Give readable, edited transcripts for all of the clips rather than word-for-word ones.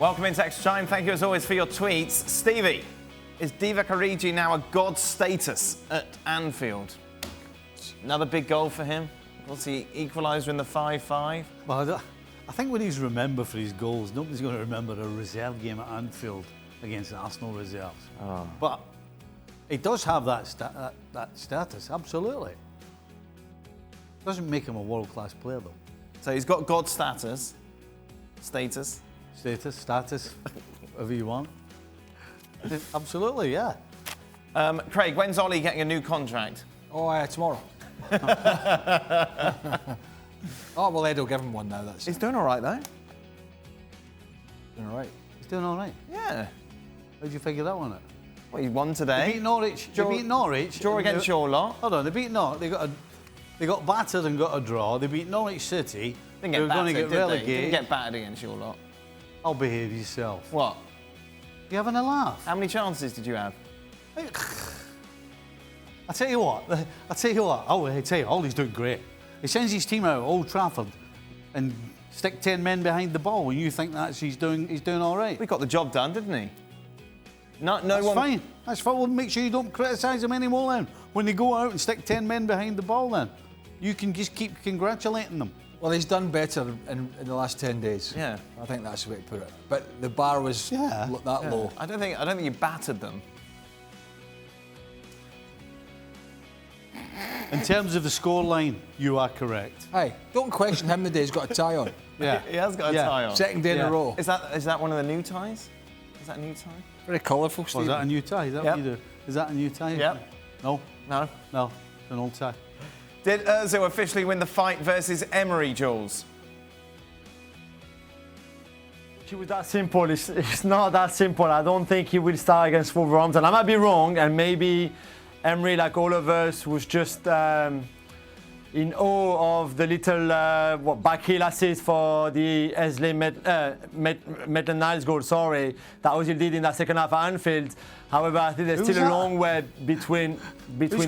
Welcome into Extra Time. Thank you as always for your tweets. Stevie, is Divock Origi now a god status at Anfield? Another big goal for him? Was he equaliser in the 5-5? Well, I think when he's remembered for his goals, nobody's going to remember a reserve game at Anfield against the Arsenal reserves. Oh. But he does have that status, absolutely. Doesn't make him a world-class player, though. So he's got god status. Status, whatever you want. Absolutely, yeah. Craig, when's Ollie getting a new contract? Oh, tomorrow. Oh, well, Ed will give him one now. He's doing all right, though. Doing all right. He's doing all right. Yeah. How'd you figure that one out? Well, he won today. They beat Norwich. Draw against your lot. Hold on, they beat Norwich. They got battered and got a draw. They beat Norwich City. Didn't They get were going to battered, get relegated. Didn't get battered against your lot. I'll behave yourself. What? You having a laugh? How many chances did you have? I tell you what. Oh, I tell you, Ollie's doing great. He sends his team out at Old Trafford and stick 10 men behind the ball, and you think he's doing all right. We got the job done, didn't he? That's fine. That's fine. Well, make sure you don't criticise them anymore then. When they go out and stick 10 men behind the ball, then you can just keep congratulating them. Well, he's done better in the last 10 days. Yeah. I think that's the way to put it. But the bar was that low. I don't think you battered them. In terms of the scoreline, you are correct. Hey, don't question him today. He's got a tie on. Yeah. He has got a tie on. Second day in a row. Is that one of the new ties? Is that a new tie? Very colourful, Steve. Oh, is that a new tie? Is that what you do? Is that a new tie? Yep. No? No. No. It's an old tie. Did Ozil officially win the fight versus Emery, Jules? It was that simple. It's not that simple. I don't think he will start against Wolverhampton. I might be wrong, and maybe Emery, like all of us, was just in awe of the little back heel assist for the Esley Maitland-Niles goal, that Ozil did in that second half at Anfield. However, I think there's still a long way between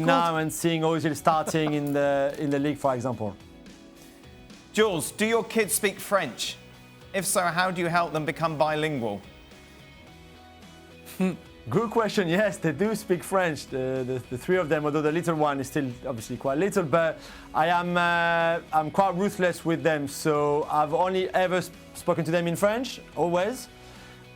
now and seeing Ozil starting in the league, for example. Jules, do your kids speak French? If so, how do you help them become bilingual? Good question. Yes, they do speak French. The three of them, although the little one is still obviously quite little. But I'm quite ruthless with them. So I've only ever spoken to them in French, always,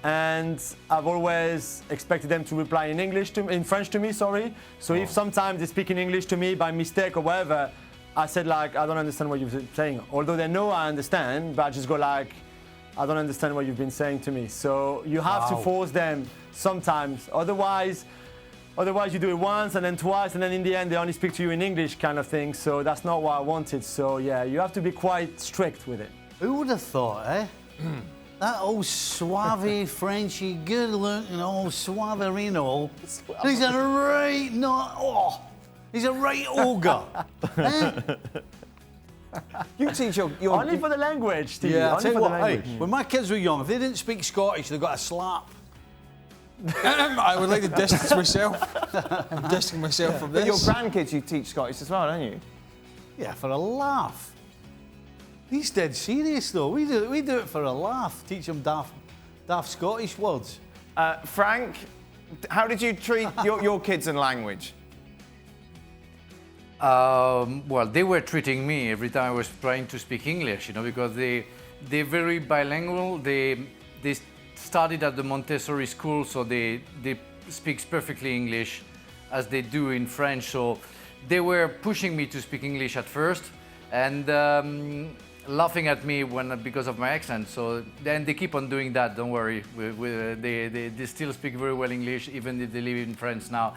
and I've always expected them to reply in French to me. Sorry. So if sometimes they speak in English to me by mistake or whatever, I said I don't understand what you're saying. Although they know I understand, but I just go I don't understand what you've been saying to me. So you have to force them sometimes. Otherwise you do it once and then twice, and then in the end they only speak to you in English kind of thing. So that's not what I wanted. So yeah, you have to be quite strict with it. Who would have thought, eh? That old suave Frenchy, good looking old suaverino. He's a right he's a right ogre. Eh? You teach your only for the language, Steve. Yeah, only for the language. when my kids were young, if they didn't speak Scottish, they got a slap. I would like to distance myself. I'm distancing myself from But this. your grandkids, you teach Scottish as well, don't you? Yeah, for a laugh. He's dead serious though. We do it for a laugh. Teach them daft Scottish words. Frank, how did you treat your kids in language? Well, they were treating me every time I was trying to speak English, because they're very bilingual. They studied at the Montessori school, so they speak perfectly English as they do in French. So they were pushing me to speak English at first and laughing at me because of my accent. So then they keep on doing that. Don't worry, they still speak very well English, even if they live in France now.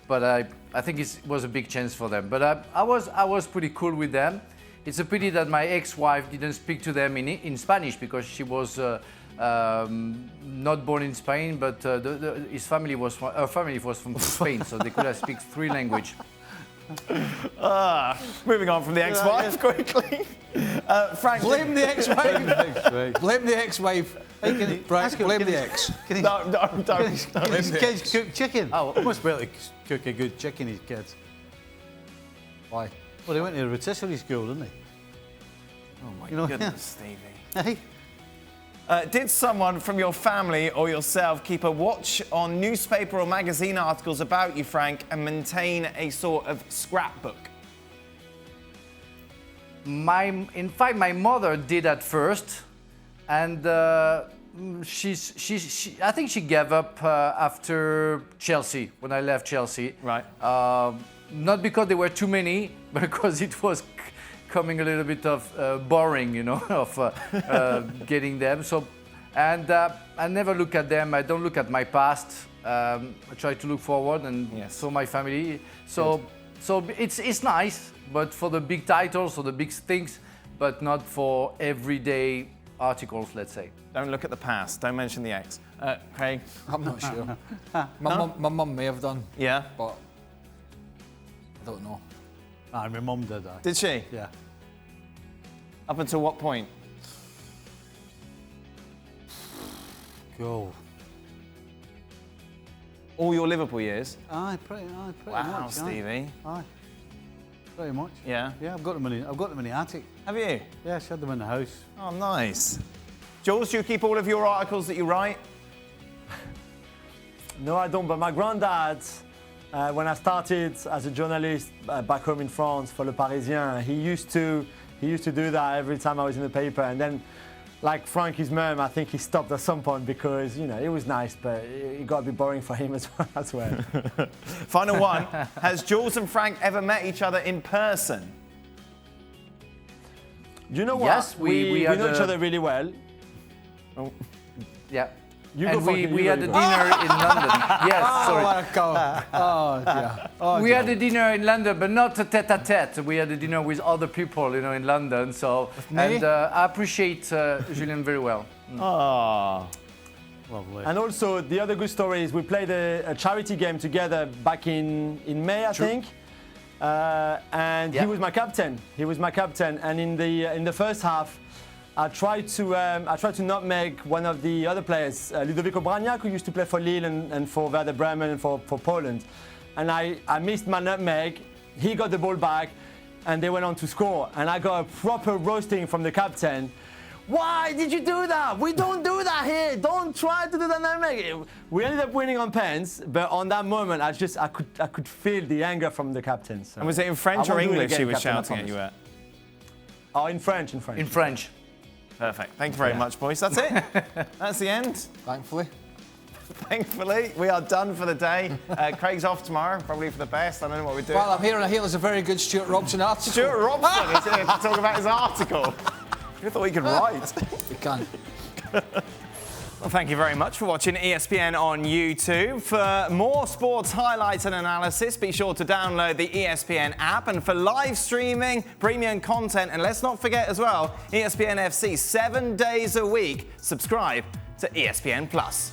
But I think it was a big chance for them. But I was pretty cool with them. It's a pity that my ex-wife didn't speak to them in Spanish, because she was not born in Spain, but her family was from Spain, so they could have speak 3 languages. Moving on from the ex-wife quickly. Frank, Blame the ex-wife. Blame the ex-wife. Frank, blame the ex. Don't. Can his kids cook chicken? Oh, he must be able to cook a good chicken, his kids. Why? Well, they went to a rotisserie school, didn't they? Oh my goodness, Stevie. Hey? Did someone from your family or yourself keep a watch on newspaper or magazine articles about you, Frank, and maintain a sort of scrapbook? In fact, my mother did at first, and I think she gave up after Chelsea, when I left Chelsea. Right. Not because there were too many, but because it was coming a little bit of boring, of getting them. So, and I never look at them. I don't look at my past. I try to look forward, and so my family. So it's nice, but for the big titles or the big things, but not for everyday articles, let's say. Don't look at the past. Don't mention the ex. Craig? I'm not sure. My mum may have done, Yeah? but I don't know. Ah, my mum did that. Did she? Yeah. Up until what point? Go. All your Liverpool years? Aye, pretty Wow, much. Stevie. Aye. Pretty much. Yeah? Yeah, I've got them in the attic. Have you? Yeah, she had them in the house. Oh, nice. Jules, do you keep all of your articles that you write? No, I don't. But my granddad, when I started as a journalist back home in France for Le Parisien, he used to do that every time I was in the paper. And then, like Frankie's mum, I think he stopped at some point because it was nice, but it got a bit boring for him as well. Final one. Has Jules and Frank ever met each other in person? Do you know what? Yes, we had know each a- other really well. Yeah. You and go, Frankie, we you had go, a you go. dinner in London. Yes, sorry. Oh, dear. We had a dinner in London, but not a tête-à-tête. We had a dinner with other people, in London. So, me? and I appreciate Julien very well. Oh. Lovely. And also, the other good story is we played a charity game together back in May, I think. And Yeah. he was my captain. And in the first half, I tried to nutmeg one of the other players, Ludovico Bragnac, who used to play for Lille and for Werder Bremen and for Poland. And I missed my nutmeg. He got the ball back, and they went on to score. And I got a proper roasting from the captain. Why did you do that? We don't do that here. Don't try to do that nutmeg. We ended up winning on pens, but on that moment, I could feel the anger from the captain. So And was it in French I or won't do it English he again, was Captain, I shouting at you promise. at? Oh, in French. In French. Perfect. Thank you very much, boys. That's it. That's the end. Thankfully. Thankfully, we are done for the day. Craig's off tomorrow, probably for the best. I don't know what we're doing. Well, I'm here and I hear there's a very good Stuart Robson article. Stuart Robson is here to talk about his article. You thought he could write. We can. Well, thank you very much for watching ESPN on YouTube. For more sports highlights and analysis, be sure to download the ESPN app. And for live streaming, premium content, and let's not forget as well, ESPN FC 7 days a week. Subscribe to ESPN Plus.